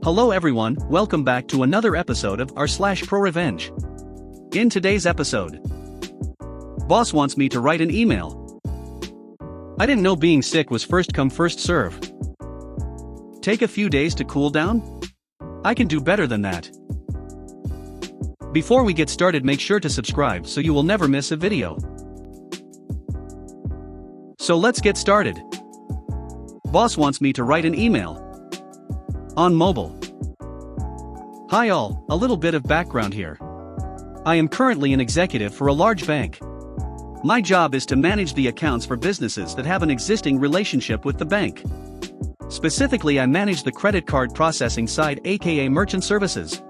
Hello everyone, welcome back to another episode of r/ProRevenge. In today's episode, boss wants me to write an email. I didn't know being sick was first come first serve. Take a few days to cool down? I can do better than that. Before we get started, make sure to subscribe so you will never miss a video. So let's get started. Boss wants me to write an email. On mobile. Hi all, a little bit of background here. I am currently an executive for a large bank. My job is to manage the accounts for businesses that have an existing relationship with the bank. Specifically, I manage the credit card processing side, aka merchant services.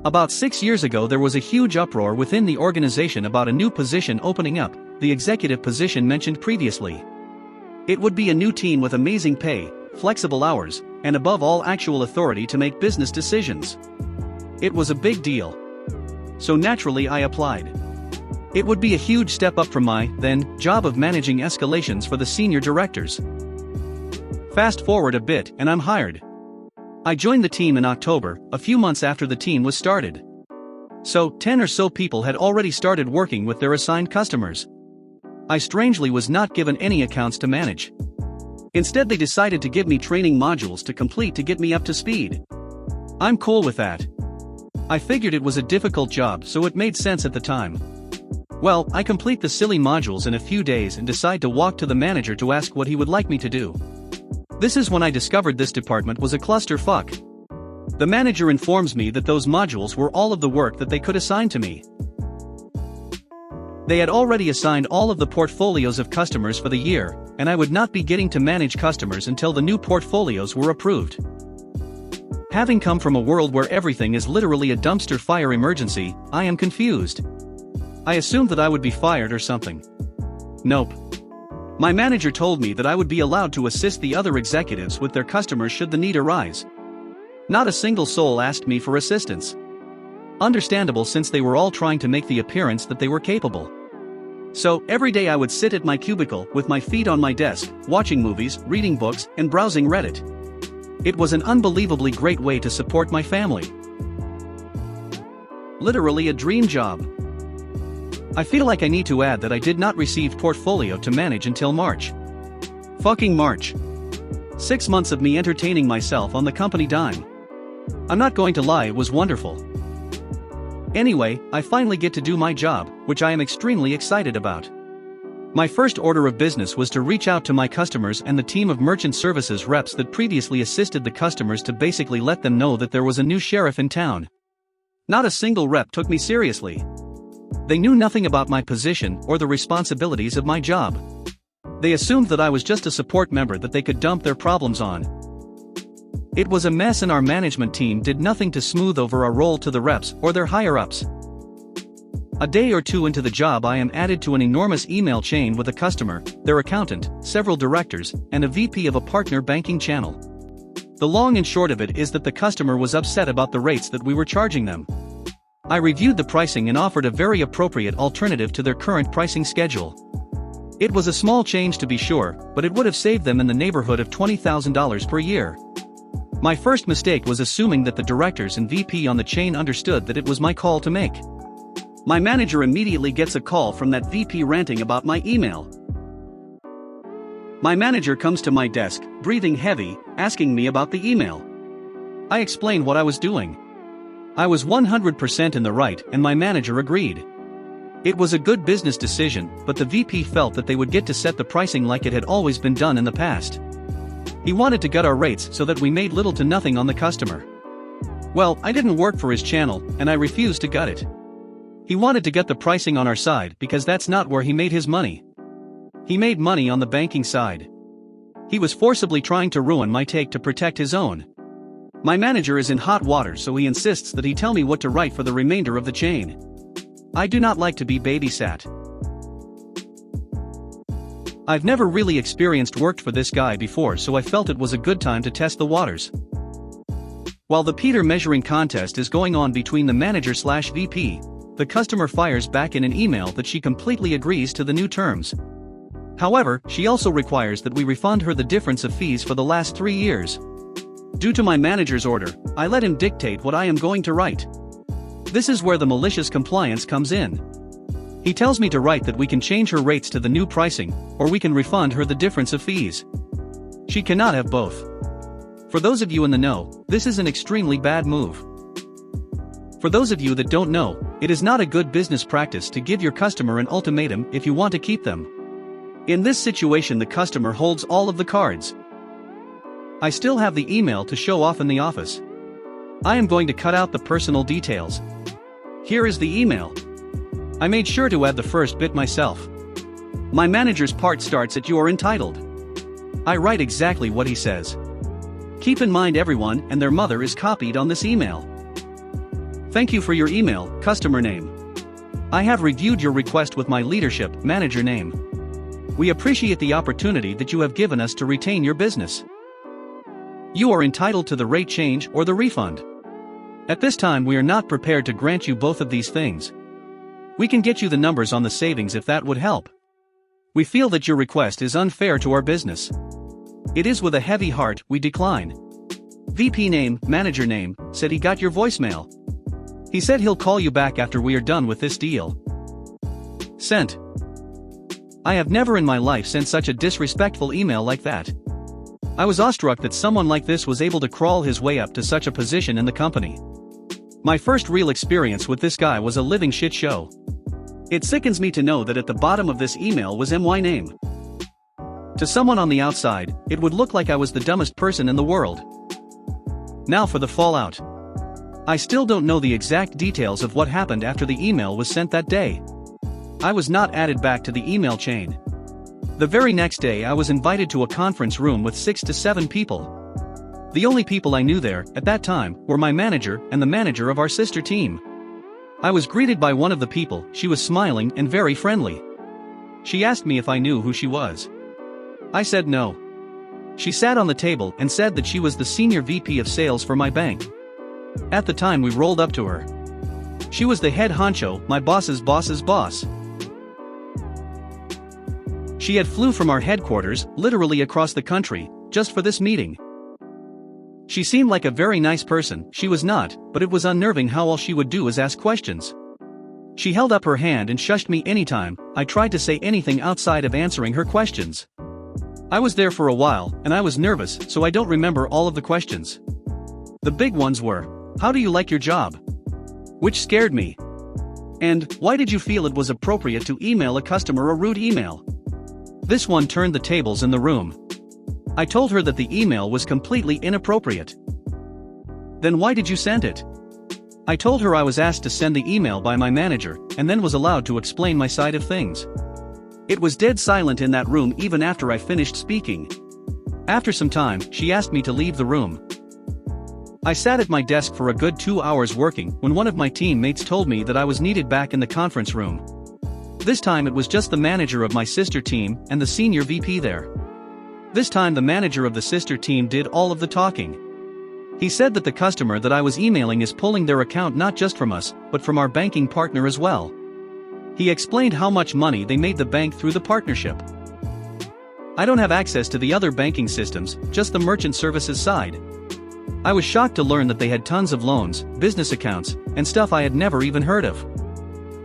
About 6 years ago, there was a huge uproar within the organization about a new position opening up, the executive position mentioned previously. It would be a new team with amazing pay, flexible hours, and above all actual authority to make business decisions. It was a big deal. So naturally I applied. It would be a huge step up from my, then, job of managing escalations for the senior directors. Fast forward a bit and I'm hired. I joined the team in October, a few months after the team was started. So, 10 or so people had already started working with their assigned customers. I strangely was not given any accounts to manage. Instead, they decided to give me training modules to complete to get me up to speed. I'm cool with that. I figured it was a difficult job, so it made sense at the time. Well, I complete the silly modules in a few days and decide to walk to the manager to ask what he would like me to do. This is when I discovered this department was a clusterfuck. The manager informs me that those modules were all of the work that they could assign to me. They had already assigned all of the portfolios of customers for the year, and I would not be getting to manage customers until the new portfolios were approved. Having come from a world where everything is literally a dumpster fire emergency, I am confused. I assumed that I would be fired or something. Nope. My manager told me that I would be allowed to assist the other executives with their customers should the need arise. Not a single soul asked me for assistance. Understandable, since they were all trying to make the appearance that they were capable. So, every day I would sit at my cubicle with my feet on my desk, watching movies, reading books, and browsing Reddit. It was an unbelievably great way to support my family. Literally a dream job. I feel like I need to add that I did not receive portfolio to manage until March. Fucking March. 6 months of me entertaining myself on the company dime. I'm not going to lie, it was wonderful. Anyway, I finally get to do my job, which I am extremely excited about. My first order of business was to reach out to my customers and the team of merchant services reps that previously assisted the customers to basically let them know that there was a new sheriff in town. Not a single rep took me seriously. They knew nothing about my position or the responsibilities of my job. They assumed that I was just a support member that they could dump their problems on. It was a mess, and our management team did nothing to smooth over our role to the reps or their higher-ups. A day or two into the job, I am added to an enormous email chain with a customer, their accountant, several directors, and a VP of a partner banking channel. The long and short of it is that the customer was upset about the rates that we were charging them. I reviewed the pricing and offered a very appropriate alternative to their current pricing schedule. It was a small change to be sure, but it would have saved them in the neighborhood of $20,000 per year. My first mistake was assuming that the directors and VP on the chain understood that it was my call to make. My manager immediately gets a call from that VP ranting about my email. My manager comes to my desk, breathing heavy, asking me about the email. I explained what I was doing. I was 100% in the right, and my manager agreed. It was a good business decision, but the VP felt that they would get to set the pricing like it had always been done in the past. He wanted to gut our rates so that we made little to nothing on the customer. Well, I didn't work for his channel, and I refused to gut it. He wanted to gut the pricing on our side because that's not where he made his money. He made money on the banking side. He was forcibly trying to ruin my take to protect his own. My manager is in hot water, so he insists that he tell me what to write for the remainder of the chain. I do not like to be babysat. I've never really worked for this guy before, so I felt it was a good time to test the waters. While the Peter measuring contest is going on between the manager/VP, the customer fires back in an email that she completely agrees to the new terms. However, she also requires that we refund her the difference of fees for the last 3 years. Due to my manager's order, I let him dictate what I am going to write. This is where the malicious compliance comes in. He tells me to write that we can change her rates to the new pricing, or we can refund her the difference of fees. She cannot have both. For those of you in the know, this is an extremely bad move. For those of you that don't know, it is not a good business practice to give your customer an ultimatum if you want to keep them. In this situation, the customer holds all of the cards. I still have the email to show off in the office. I am going to cut out the personal details. Here is the email. I made sure to add the first bit myself. My manager's part starts at "You are entitled." I write exactly what he says. Keep in mind everyone and their mother is copied on this email. Thank you for your email, customer name. I have reviewed your request with my leadership, manager name. We appreciate the opportunity that you have given us to retain your business. You are entitled to the rate change or the refund. At this time, we are not prepared to grant you both of these things. We can get you the numbers on the savings if that would help. We feel that your request is unfair to our business. It is with a heavy heart we decline. VP name, manager name, said he got your voicemail. He said he'll call you back after we are done with this deal. Sent. I have never in my life sent such a disrespectful email like that. I was awestruck that someone like this was able to crawl his way up to such a position in the company. My first real experience with this guy was a living shit show. It sickens me to know that at the bottom of this email was my name. To someone on the outside, it would look like I was the dumbest person in the world. Now for the fallout. I still don't know the exact details of what happened after the email was sent that day. I was not added back to the email chain. The very next day I was invited to a conference room with 6 to 7 people. The only people I knew there, at that time, were my manager and the manager of our sister team. I was greeted by one of the people. She was smiling and very friendly. She asked me if I knew who she was. I said no. She sat on the table and said that she was the senior VP of sales for my bank. At the time we rolled up to her. She was the head honcho, my boss's boss's boss. She had flew from our headquarters, literally across the country, just for this meeting. She seemed like a very nice person. She was not, but it was unnerving how all she would do is ask questions. She held up her hand and shushed me anytime I tried to say anything outside of answering her questions. I was there for a while, and I was nervous, so I don't remember all of the questions. The big ones were, how do you like your job? Which scared me. And, why did you feel it was appropriate to email a customer a rude email? This one turned the tables in the room. I told her that the email was completely inappropriate. Then why did you send it? I told her I was asked to send the email by my manager, and then was allowed to explain my side of things. It was dead silent in that room even after I finished speaking. After some time, she asked me to leave the room. I sat at my desk for a good 2 hours working when one of my teammates told me that I was needed back in the conference room. This time it was just the manager of my sister team and the senior VP there. This time the manager of the sister team did all of the talking. He said that the customer that I was emailing is pulling their account not just from us, but from our banking partner as well. He explained how much money they made the bank through the partnership. I don't have access to the other banking systems, just the merchant services side. I was shocked to learn that they had tons of loans, business accounts, and stuff I had never even heard of.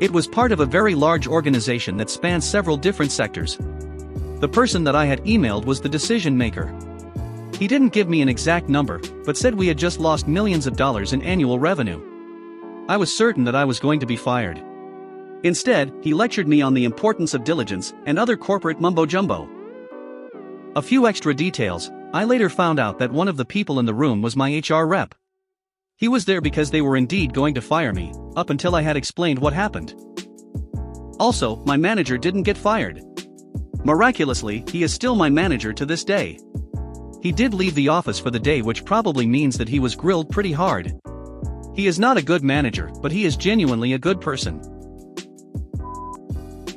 It was part of a very large organization that spans several different sectors. The person that I had emailed was the decision maker. He didn't give me an exact number, but said we had just lost millions of dollars in annual revenue. I was certain that I was going to be fired. Instead, he lectured me on the importance of diligence and other corporate mumbo-jumbo. A few extra details. I later found out that one of the people in the room was my HR rep. He was there because they were indeed going to fire me, up until I had explained what happened. Also, my manager didn't get fired. Miraculously, he is still my manager to this day. He did leave the office for the day, which probably means that he was grilled pretty hard. He is not a good manager, but he is genuinely a good person.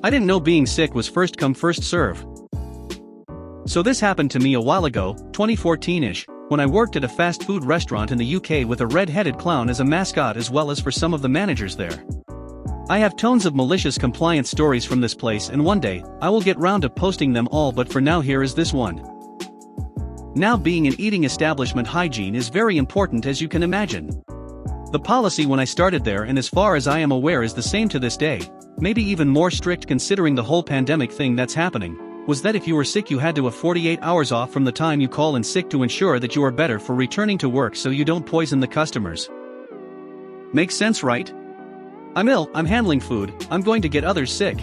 I didn't know being sick was first come first serve. So this happened to me a while ago, 2014-ish, when I worked at a fast food restaurant in the UK with a red-headed clown as a mascot, as well as for some of the managers there. I have tons of malicious compliance stories from this place, and one day, I will get round to posting them all, but for now here is this one. Now being an eating establishment, hygiene is very important, as you can imagine. The policy when I started there, and as far as I am aware is the same to this day, maybe even more strict considering the whole pandemic thing that's happening, was that if you were sick you had to have 48 hours off from the time you call in sick to ensure that you are better for returning to work so you don't poison the customers. Makes sense, right? I'm ill, I'm handling food, I'm going to get others sick.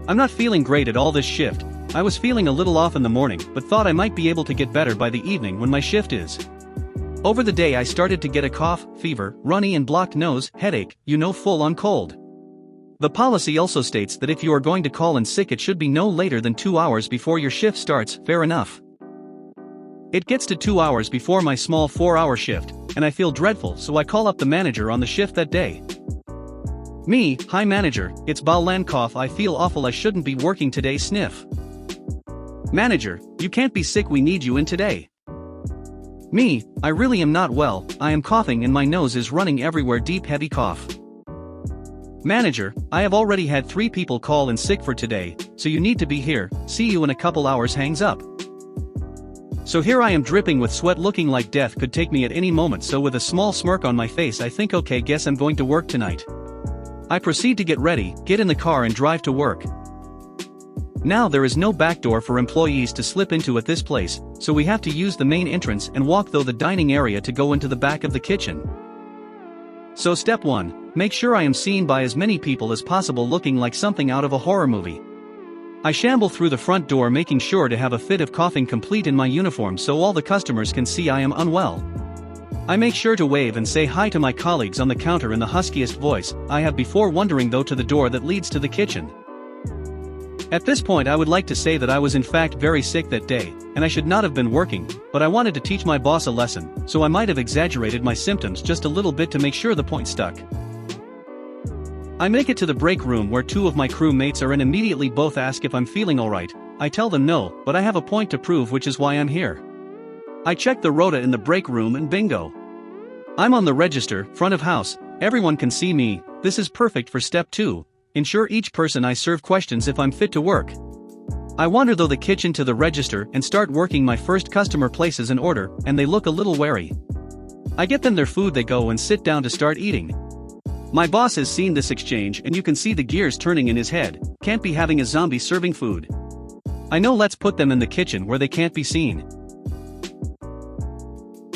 I'm not feeling great at all this shift. I was feeling a little off in the morning, but thought I might be able to get better by the evening when my shift is. Over the day I started to get a cough, fever, runny and blocked nose, headache, full on cold. The policy also states that if you are going to call in sick it should be no later than 2 hours before your shift starts. Fair enough. It gets to 2 hours before my small 4-hour shift, and I feel dreadful, so I call up the manager on the shift that day. Me, hi manager, it's Baolan, cough, I feel awful, I shouldn't be working today, sniff. Manager, you can't be sick, we need you in today. Me, I really am not well, I am coughing and my nose is running everywhere, deep heavy cough. Manager, I have already had 3 people call in sick for today, so you need to be here, see you in a couple hours, hangs up. So here I am dripping with sweat, looking like death could take me at any moment, so with a small smirk on my face I think, okay, guess I'm going to work tonight. I proceed to get ready, get in the car and drive to work. Now there is no back door for employees to slip into at this place, so we have to use the main entrance and walk through the dining area to go into the back of the kitchen. So step 1, make sure I am seen by as many people as possible, looking like something out of a horror movie. I shamble through the front door, making sure to have a fit of coughing complete in my uniform so all the customers can see I am unwell. I make sure to wave and say hi to my colleagues on the counter in the huskiest voice I have, before wandering though to the door that leads to the kitchen. At this point I would like to say that I was in fact very sick that day, and I should not have been working, but I wanted to teach my boss a lesson, so I might have exaggerated my symptoms just a little bit to make sure the point stuck. I make it to the break room where 2 of my crew mates are, and immediately both ask if I'm feeling alright. I tell them no, but I have a point to prove, which is why I'm here. I check the rota in the break room and bingo. I'm on the register, front of house, everyone can see me. This is perfect for step 2. Ensure each person I serve questions if I'm fit to work. I wander through the kitchen to the register and start working. My first customer places an order, and they look a little wary. I get them their food, they go and sit down to start eating. My boss has seen this exchange and you can see the gears turning in his head. Can't be having a zombie serving food. I know, let's put them in the kitchen where they can't be seen.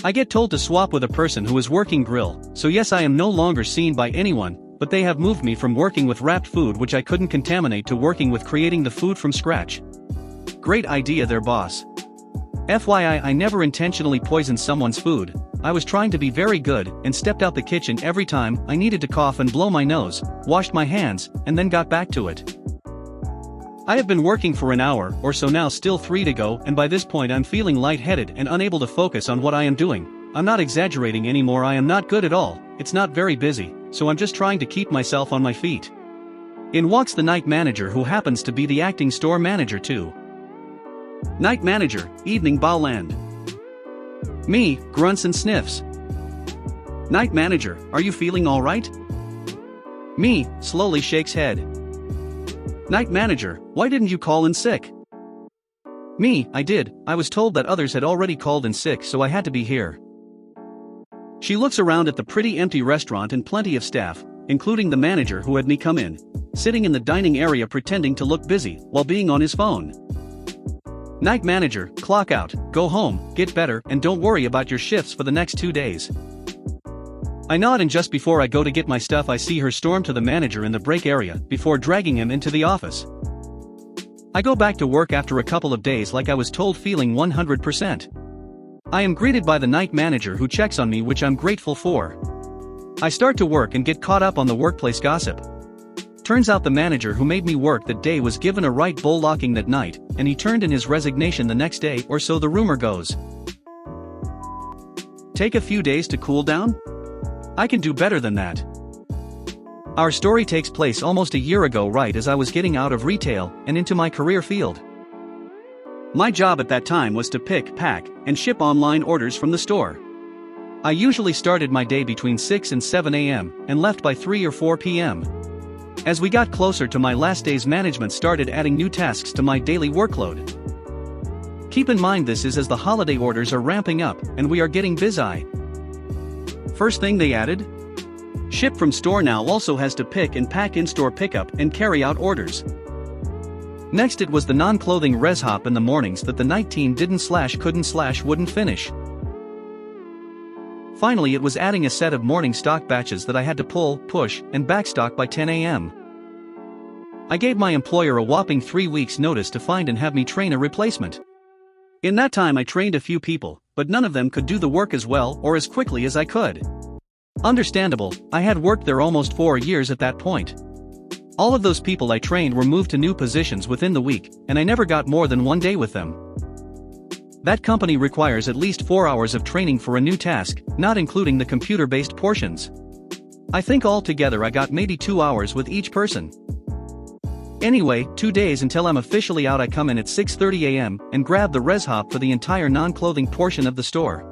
I get told to swap with a person who is working grill, so yes, I am no longer seen by anyone, but they have moved me from working with wrapped food which I couldn't contaminate to working with creating the food from scratch. Great idea there, boss. FYI, I never intentionally poisoned someone's food. I was trying to be very good and stepped out the kitchen every time I needed to cough and blow my nose, washed my hands, and then got back to it. I have been working for an hour or so now, still 3 to go, and by this point I'm feeling lightheaded and unable to focus on what I am doing. I'm not exaggerating anymore, I am not good at all. It's not very busy, so I'm just trying to keep myself on my feet. In walks the night manager, who happens to be the acting store manager too. Night manager, evening Baoland. Me, grunts and sniffs. Night manager, are you feeling alright? Me, slowly shakes head. Night manager, why didn't you call in sick? Me, I did, I was told that others had already called in sick, so I had to be here. She looks around at the pretty empty restaurant and plenty of staff, including the manager who had me come in, sitting in the dining area pretending to look busy while being on his phone. Night manager, clock out, go home, get better, and don't worry about your shifts for the next 2 days. I nod, and just before I go to get my stuff I see her storm to the manager in the break area before dragging him into the office. I go back to work after a couple of days like I was told, feeling 100%. I am greeted by the night manager who checks on me, which I'm grateful for. I start to work and get caught up on the workplace gossip. Turns out the manager who made me work that day was given a right bull-locking that night, and he turned in his resignation the next day, or so the rumor goes. Take a few days to cool down? I can do better than that. Our story takes place almost a year ago, right as I was getting out of retail and into my career field. My job at that time was to pick, pack, and ship online orders from the store. I usually started my day between 6 and 7 a.m. and left by 3 or 4 p.m. As we got closer to my last days, management started adding new tasks to my daily workload. Keep in mind this is as the holiday orders are ramping up and we are getting busy. First thing they added? Ship from store now also has to pick and pack in-store pickup and carry out orders. Next it was the non-clothing res hop in the mornings that the night team wouldn't finish. Finally it was adding a set of morning stock batches that I had to pull, push, and backstock by 10 a.m. I gave my employer a whopping 3 weeks notice to find and have me train a replacement. In that time I trained a few people, but none of them could do the work as well or as quickly as I could. Understandable, I had worked there almost 4 years at that point. All of those people I trained were moved to new positions within the week, and I never got more than 1 day with them. That company requires at least 4 hours of training for a new task, not including the computer-based portions. I think altogether I got maybe 2 hours with each person. Anyway, 2 days until I'm officially out, I come in at 6:30 a.m. and grab the res hop for the entire non-clothing portion of the store.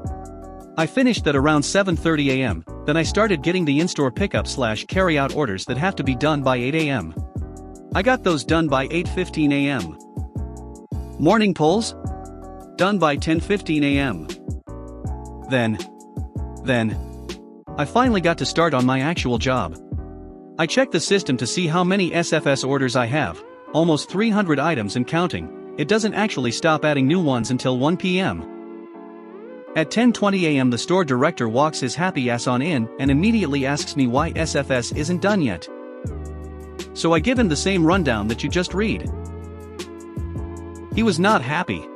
I finished at around 7:30 a.m., then I started getting the in-store pickup/carry-out orders that have to be done by 8 a.m. I got those done by 8:15 a.m. Morning pulls? Done by 10:15 a.m. Then, I finally got to start on my actual job. I checked the system to see how many SFS orders I have, almost 300 items and counting. It doesn't actually stop adding new ones until 1 p.m. At 10:20 a.m. the store director walks his happy ass on in and immediately asks me why SFS isn't done yet. So I give him the same rundown that you just read. He was not happy.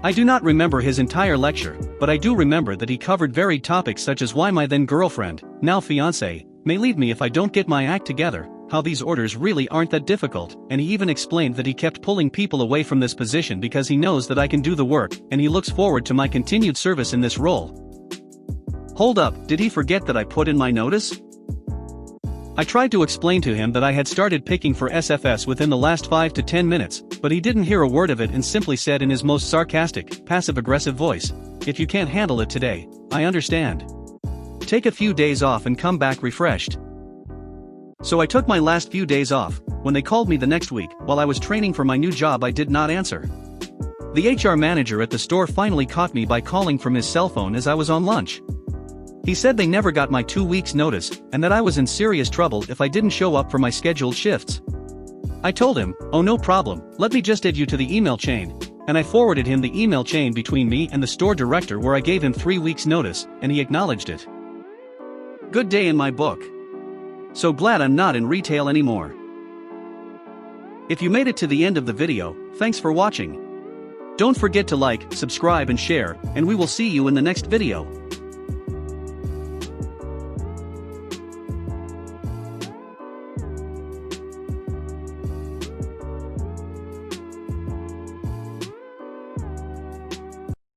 I do not remember his entire lecture, but I do remember that he covered varied topics such as why my then girlfriend, now fiancé, may leave me if I don't get my act together, how these orders really aren't that difficult, and he even explained that he kept pulling people away from this position because he knows that I can do the work, and he looks forward to my continued service in this role. Hold up, did he forget that I put in my notice? I tried to explain to him that I had started picking for SFS within the last 5 to 10 minutes, but he didn't hear a word of it and simply said in his most sarcastic, passive-aggressive voice, "If you can't handle it today, I understand. Take a few days off and come back refreshed." So I took my last few days off. When they called me the next week, while I was training for my new job, I did not answer. The HR manager at the store finally caught me by calling from his cell phone as I was on lunch. He said they never got my 2 weeks notice, and that I was in serious trouble if I didn't show up for my scheduled shifts. I told him, "Oh no problem, let me just add you to the email chain," and I forwarded him the email chain between me and the store director where I gave him 3 weeks notice, and he acknowledged it. Good day in my book. So glad I'm not in retail anymore. If you made it to the end of the video, thanks for watching. Don't forget to like, subscribe and share, and we will see you in the next video.